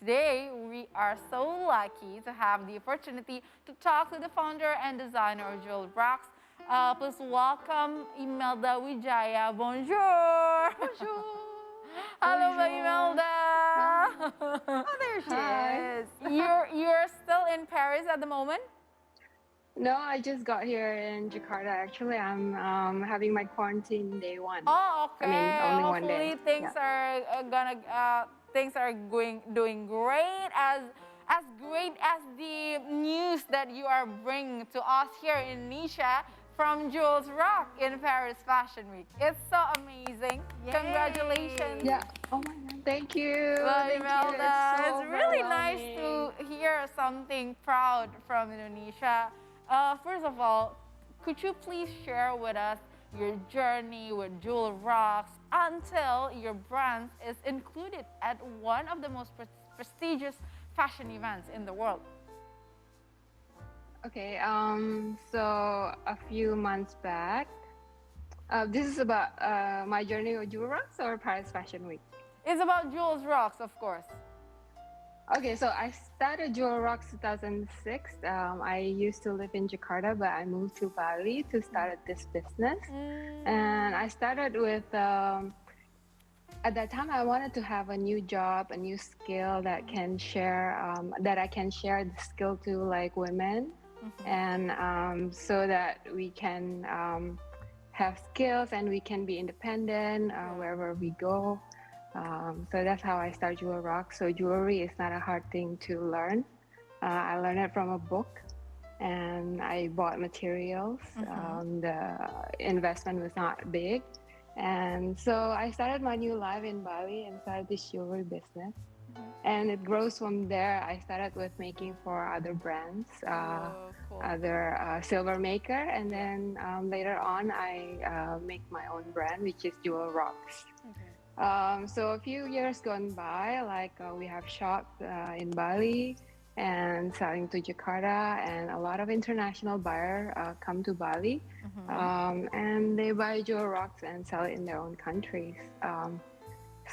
Today, we are so lucky to have the opportunity to talk to the founder and designer of Jewel Rocks. Please welcome Imelda Widjaja. Bonjour. Bonjour. Hello, Bonjour. Imelda. Oh, there she Hi. is. You're still in Paris at the moment? No, I just got here in Jakarta. Actually, I'm having my quarantine day one. Oh, I mean, okay. only one day. Hopefully things Yeah. are things are doing great, as great as the news that you are bringing to us here in Indonesia from Jules Rock in Paris Fashion Week. It's so amazing. Yay. Congratulations. Yeah. Oh my God. Thank you. Well, Thank you. Imelda, It's so it's really nice overwhelming. to hear something proud from Indonesia. First of all, could you please share with us your journey with Jewel Rocks until your brand is included at one of the most prestigious fashion events in the world? Okay. So a few months back, this is about my journey with Jewel Rocks or Paris Fashion Week. It's about Jewel Rocks, of course. Okay, so I started Jewel Rocks 2006. I used to live in Jakarta, but I moved to Bali to start this business. And I started with, at that time, I wanted to have a new job, a new skill that can share, that I can share the skill to like women, and so that we can have skills and we can be independent wherever we go. So that's how I started Jewel Rock. So jewelry is not a hard thing to learn. I learned it from a book, and I bought materials. The investment was not big, and so I started my new life in Bali and started this jewelry business. And it grows from there. I started with making for other brands, Cool. other silver maker, and then later on I make my own brand, which is Jewel Rocks. So a few years gone by, like we have shops in Bali and selling to Jakarta, and a lot of international buyers come to Bali, and they buy Jewel Rocks and sell it in their own countries.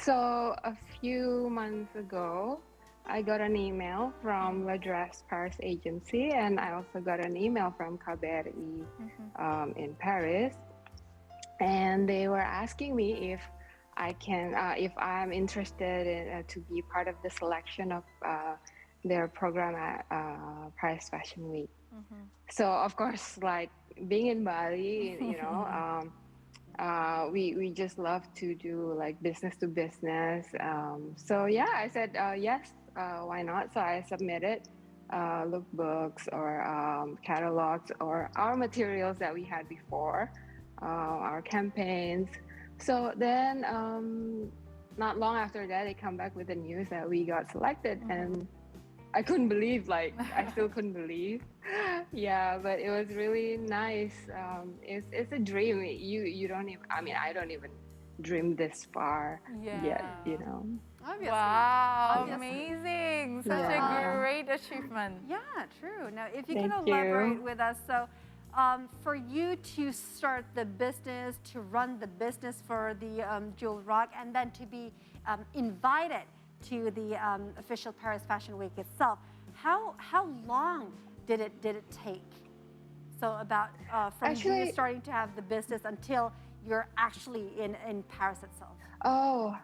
So a few months ago, I got an email from La Dress Paris agency, and I also got an email from KBRI in Paris, and they were asking me if if I'm interested in, to be part of the selection of their program at Paris Fashion Week. So of course, like being in Bali, we just love to do like business to business. So yeah, I said yes, why not? So I submitted lookbooks or catalogs or our materials that we had before, our campaigns. So then, not long after that, they come back with the news that we got selected, and I couldn't believe. Like, I still couldn't believe. Yeah, but it was really nice. It's a dream. You don't even. I mean, I don't even dream this far yet. You know. Obviously. Wow, Obviously. amazing. Such Yeah. a great achievement. Yeah, true. Now, if you Thank can you. elaborate with us, so for you to start the business, to run the business for the Jewel Rock, and then to be invited to the official Paris Fashion Week itself, how long did it take? So about from Actually, you starting to have the business until you're actually in Paris itself. Oh,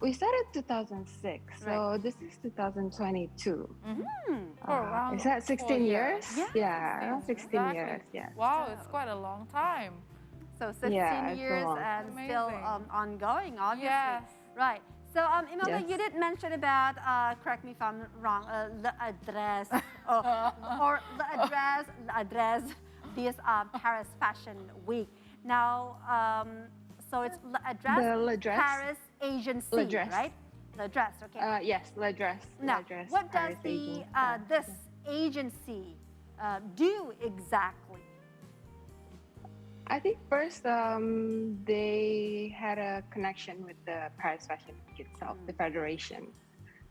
we started 2006, so Right. this is 2022. Around Is that 16 4 years? Yeah. around 16 Exactly. years. Yeah. Wow, it's quite a long time. So 16 Yeah, it's years long. and still Amazing. ongoing, obviously. Yes. Right. So, Imelda, Yes. you did mention about, correct me if I'm wrong, l'address, or l'address, this Paris Fashion Week. Now, so it's l'address, The l'address. Paris Agency, L'address. right? L'address, okay. Yes, La Dress. Now, La Dress what does Paris the agent. this agency do exactly? I think first they had a connection with the Paris Fashion Week itself, the federation,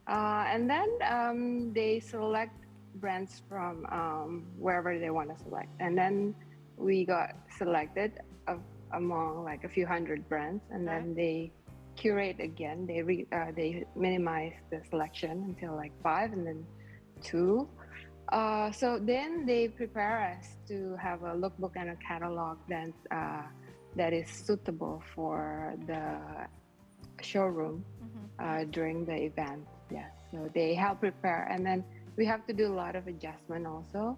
and then they select brands from wherever they want to select, and then we got selected among like a few hundred brands, and then they curate again. They minimize the selection until like 5 and then 2. So then they prepare us to have a lookbook and a catalog that is suitable for the showroom during the event. Yes, so they help prepare, and then we have to do a lot of adjustment also,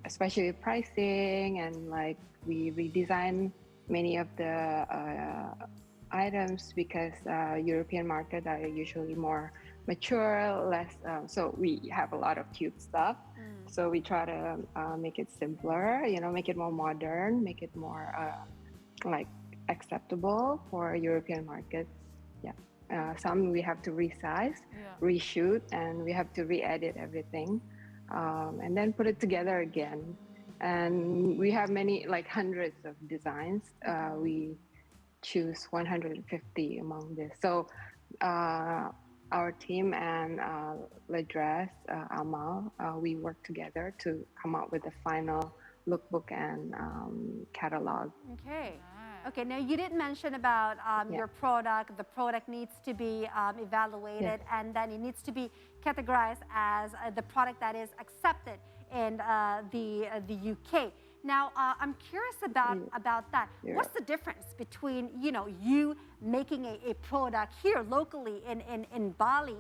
especially pricing, and like we redesign many of the items because European markets are usually more mature, less. So we have a lot of cute stuff. So we try to make it simpler, make it more modern, make it more like acceptable for European markets. Yeah, some we have to resize, reshoot, and we have to re-edit everything, and then put it together again. And we have many, like hundreds of designs. We choose 150 among this. So our team and Ladress, Amal, we work together to come up with the final lookbook and catalog. Okay. Okay, now you did mention about your product. The product needs to be evaluated, and then it needs to be categorized as the product that is accepted in the UK. Now, I'm curious about that. What's the difference between you making a product here locally in Bali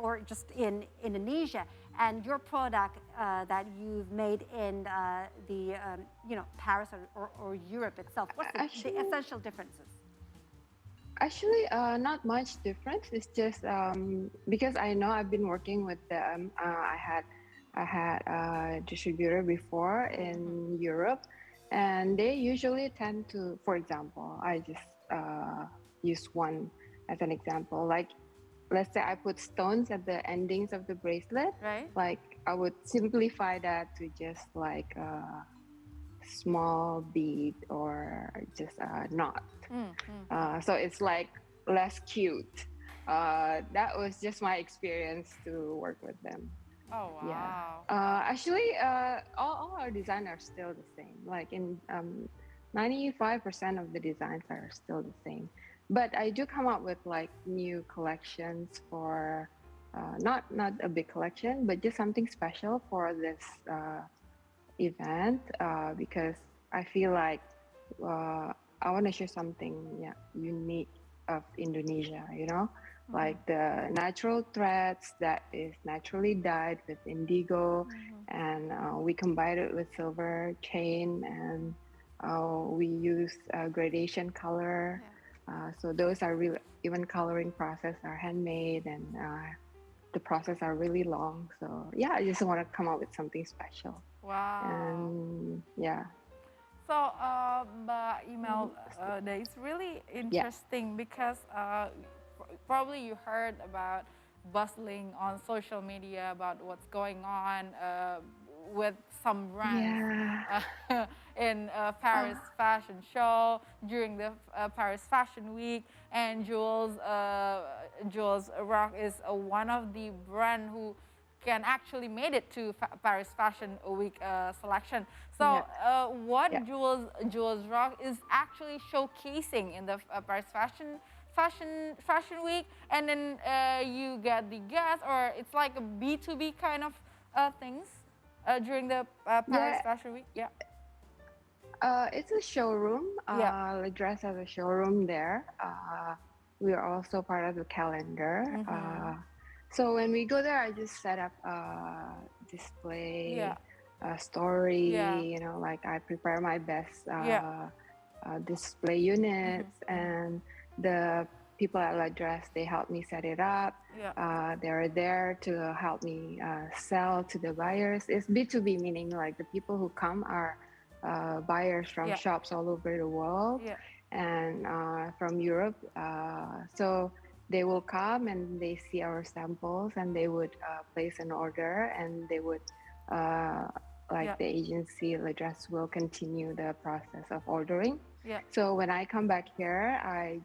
or just in Indonesia, and your product that you've made in the Paris or Europe itself? What's the essential differences? Actually, not much difference. It's just because I know I've been working with them. I had a distributor before in Europe, and they usually tend to, for example, I just use one as an example. Like, let's say I put stones at the endings of the bracelet. Right. Like, I would simplify that to just like a small bead or just a knot. So it's like less cute. That was just my experience to work with them. Oh, wow. Yeah. Actually, all our designs are still the same. Like in 95% of the designs are still the same. But I do come up with like new collections for not a big collection, but just something special for this event because I feel like I want to share something unique of Indonesia, like the natural threads that is naturally dyed with indigo, and we combine it with silver chain, and we use gradation color. So those are really, even coloring process are handmade, and the process are really long. So yeah, I just want to come up with something special. Wow. And yeah. So, Mbak Imelda, it's really interesting because probably you heard about bustling on social media about what's going on with some brands in Paris Fashion Show during the Paris Fashion Week, and Jules Rock is one of the brand who can actually made it to Paris Fashion Week selection. So what Jules Rock is actually showcasing in the Paris Fashion Week, and then you get the guests, or it's like a B2B kind of things during the Paris Fashion Week. Yeah. It's a showroom. The dress has a showroom there. We are also part of the calendar. So when we go there, I just set up a display, a story, like I prepare my best display units, and the people at La Dress, they help me set it up. They're there to help me sell to the buyers. It's B2B, meaning like the people who come are buyers from shops all over the world and from Europe. So they will come and they see our samples, and they would place an order, and they would the agency, La Dress, will continue the process of ordering. So when I come back here, I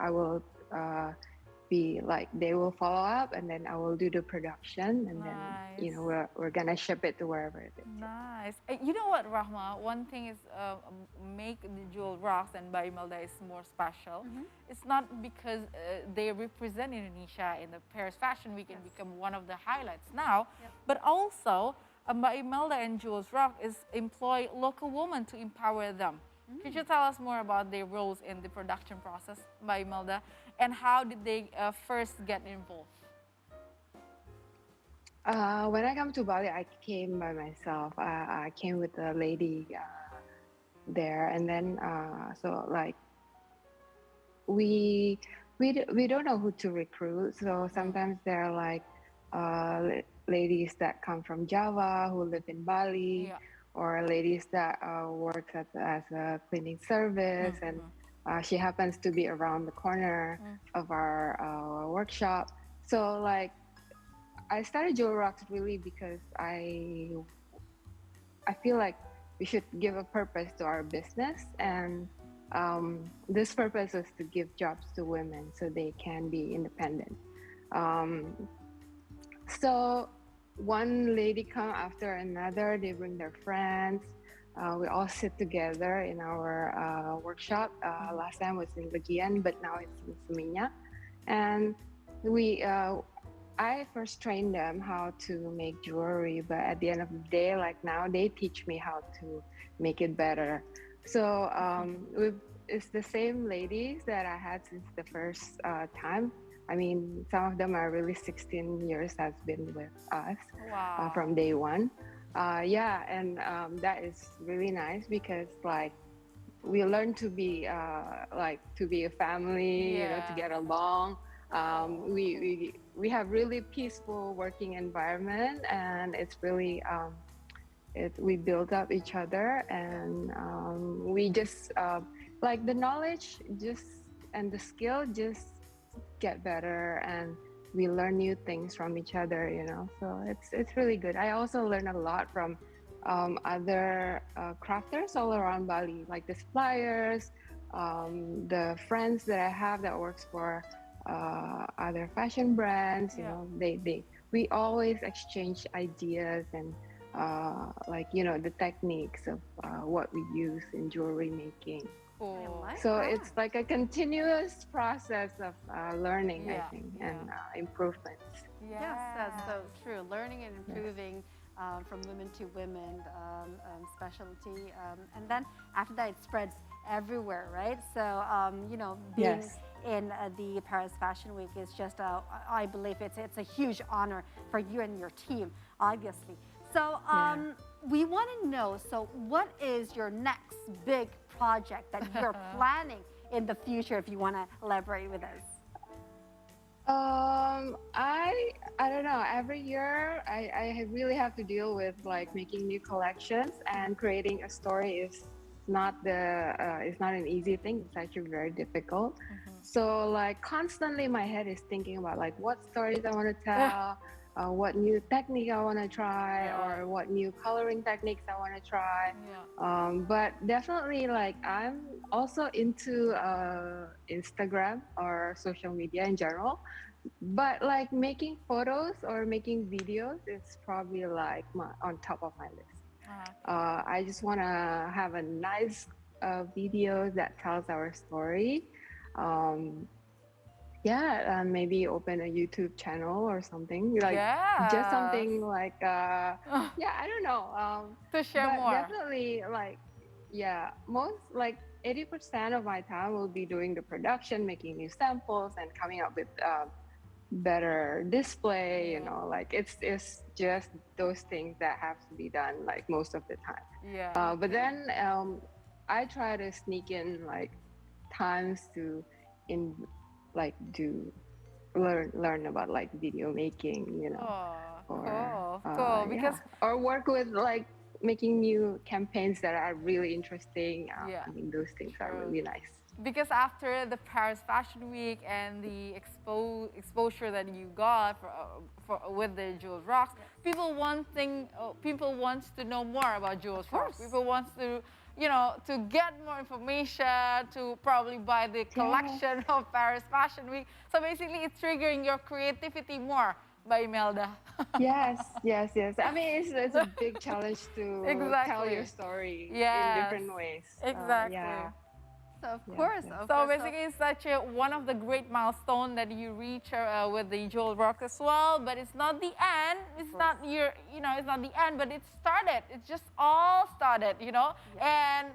will be like they will follow up, and then I will do the production, and then Nice. we're gonna ship it to wherever it is. Nice. You know what, Rahma? One thing is make the jewel rocks and by Imelda is more special. It's not because they represent Indonesia in the Paris Fashion Week and become one of the highlights now, but also by Imelda and Jewels Rock is employ local women to empower them. Could you tell us more about their roles in the production process by Imelda and how did they first get involved? When I come to Bali, I came by myself. I came with a lady there, and then so like we don't know who to recruit. So sometimes there are like ladies that come from Java who live in Bali, or ladies that work as a cleaning service, and she happens to be around the corner of our workshop. So like I started Jewel Rocks really because I feel like we should give a purpose to our business, and this purpose is to give jobs to women so they can be independent. So one lady come after another, they bring their friends. We all sit together in our workshop. Last time was in Legian, but now it's in Seminyak. And I first trained them how to make jewelry, but at the end of the day, like now they teach me how to make it better. So it's the same ladies that I had since the first time. I mean, some of them are really 16 years has been with us from day one. And that is really nice because like we learn to be a family, you know, to get along. We have really peaceful working environment, and it's really we build up each other, and we just like the knowledge and the skill just get better, and we learn new things from each other, you know. So it's really good. I also learn a lot from other crafters all around Bali, like the suppliers, the friends that I have that works for other fashion brands. You know, we always exchange ideas and like, you know, the techniques of what we use in jewelry making. So it's like a continuous process of learning, I think, and improvements. Yes, that's so true. Learning and improving from women to women specialty. And then after that, it spreads everywhere, right? So, you know, being in the Paris Fashion Week is just, I believe it's a huge honor for you and your team, obviously. So we want to know, so what is your next big project that you're planning in the future, if you want to elaborate with us? I don't know. Every year, I really have to deal with like making new collections, and creating a story is not it's not an easy thing. It's actually very difficult. So like constantly, my head is thinking about like what stories I want to tell. What new technique I want to try, or what new coloring techniques I want to try. But definitely, like I'm also into Instagram or social media in general. But like making photos or making videos is probably like on top of my list. I just want to have a nice video that tells our story. Maybe open a YouTube channel or something, like just something like I don't know, to share but more. definitely like most like 80% of my time will be doing the production, making new samples and coming up with better display, you know, like it's just those things that have to be done like most of the time. But then I try to sneak in like times to do learn about like video making, you know, cool. Because or work with like making new campaigns that are really interesting. I mean, those things are really nice. Because after the Paris Fashion Week and the exposure that you got with the Jewels Rocks, people want to know more about Jewels Rocks. People want to you know, to get more information, to probably buy the collection of Paris Fashion Week. So basically, it's triggering your creativity more by Imelda. Yes, yes, yes. I mean, it's a big challenge to tell your story in different ways. So, Exactly. yeah. So of Yes, course, yes. of So course. basically, it's such a one of the great milestone that you reach with the Jewel Rock as well. But it's not the end. It's not your, you know, it's not the end. But it started. It just all started, you know. And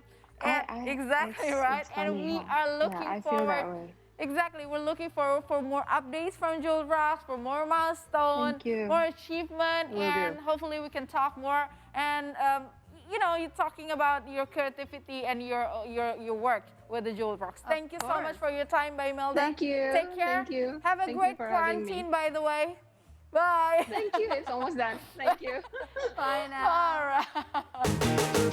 exactly right. It's And funny, we huh? are looking I feel forward. that way. Exactly, we're looking forward for more updates from Jewel Rocks, for more milestone, Thank you. more achievement, Will and do. hopefully we can talk more. And you know, you're talking about your creativity and your work with the Jewel Rocks. Thank you so much course. for your time, Imelda. Thank you. Take care. Thank you. Have a Thank you great for having me. quarantine, by the way. Bye. Thank you. It's almost done. Thank you. Bye now. All right.